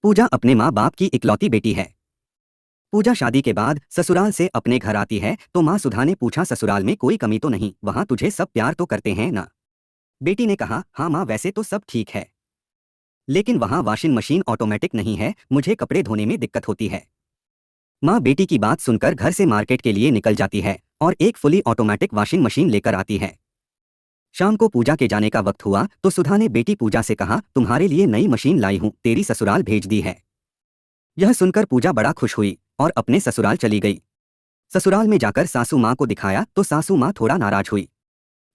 पूजा अपने माँ बाप की इकलौती बेटी है। पूजा शादी के बाद ससुराल से अपने घर आती है तो माँ सुधा ने पूछा, ससुराल में कोई कमी तो नहीं, वहां तुझे सब प्यार तो करते हैं ना? बेटी ने कहा, हाँ माँ, वैसे तो सब ठीक है, लेकिन वहां वॉशिंग मशीन ऑटोमेटिक नहीं है, मुझे कपड़े धोने में दिक्कत होती है। माँ बेटी की बात सुनकर घर से मार्केट के लिए निकल जाती है और एक फुली ऑटोमेटिक वॉशिंग मशीन लेकर आती है। शाम को पूजा के जाने का वक्त हुआ तो सुधा ने बेटी पूजा से कहा, तुम्हारे लिए नई मशीन लाई हूं, तेरी ससुराल भेज दी है। यह सुनकर पूजा बड़ा खुश हुई और अपने ससुराल चली गई। ससुराल में जाकर सासू माँ को दिखाया तो सासू माँ थोड़ा नाराज हुई।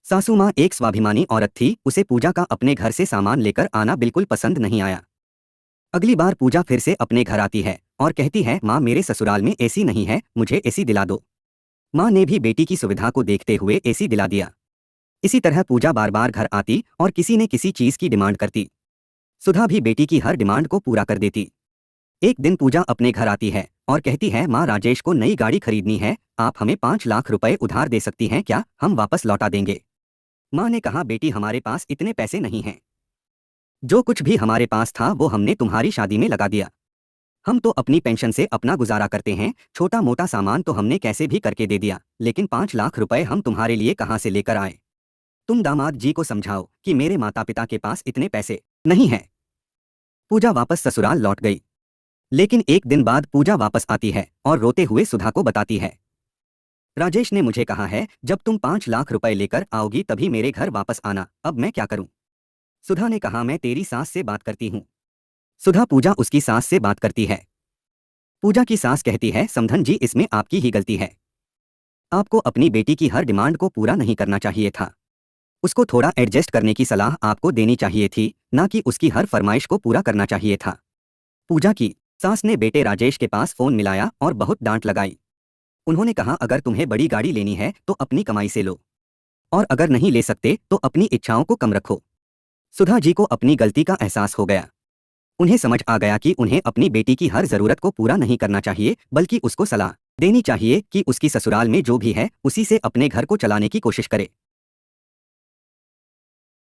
सासू माँ एक स्वाभिमानी औरत थी, उसे पूजा का अपने घर से सामान लेकर आना बिल्कुल पसंद नहीं आया। अगली बार पूजा फिर से अपने घर आती है और कहती है, माँ मेरे ससुराल में एसी नहीं है, मुझे एसी दिला दो। माँ ने भी बेटी की सुविधा को देखते हुए एसी दिला दिया। इसी तरह पूजा बार बार घर आती और किसी न किसी चीज की डिमांड करती। सुधा भी बेटी की हर डिमांड को पूरा कर देती। एक दिन पूजा अपने घर आती है और कहती है, माँ राजेश को नई गाड़ी खरीदनी है, आप हमें 5 लाख रुपए उधार दे सकती हैं क्या? हम वापस लौटा देंगे। माँ ने कहा, बेटी हमारे पास इतने पैसे नहीं हैं। जो कुछ भी हमारे पास था वो हमने तुम्हारी शादी में लगा दिया। हम तो अपनी पेंशन से अपना गुजारा करते हैं, छोटा मोटा सामान तो हमने कैसे भी करके दे दिया, लेकिन 5 लाख रुपए हम तुम्हारे लिए कहाँ से लेकर आए? तुम दामाद जी को समझाओ कि मेरे माता पिता के पास इतने पैसे नहीं हैं। पूजा वापस ससुराल लौट गई, लेकिन एक दिन बाद पूजा वापस आती है और रोते हुए सुधा को बताती है, राजेश ने मुझे कहा है जब तुम 5 लाख रुपए लेकर आओगी तभी मेरे घर वापस आना, अब मैं क्या करूं? सुधा ने कहा, मैं तेरी सास से बात करती हूँ। सुधा पूजा उसकी सास से बात करती है। पूजा की सास कहती है, समधन जी इसमें आपकी ही गलती है, आपको अपनी बेटी की हर डिमांड को पूरा नहीं करना चाहिए था, उसको थोड़ा एडजस्ट करने की सलाह आपको देनी चाहिए थी, ना कि उसकी हर फरमाइश को पूरा करना चाहिए था। पूजा की सास ने बेटे राजेश के पास फोन मिलाया और बहुत डांट लगाई। उन्होंने कहा, अगर तुम्हें बड़ी गाड़ी लेनी है तो अपनी कमाई से लो, और अगर नहीं ले सकते तो अपनी इच्छाओं को कम रखो। सुधा जी को अपनी गलती का एहसास हो गया। उन्हें समझ आ गया कि उन्हें अपनी बेटी की हर जरूरत को पूरा नहीं करना चाहिए, बल्कि उसको सलाह देनी चाहिए कि उसकी ससुराल में जो भी है उसी से अपने घर को चलाने की कोशिश करे।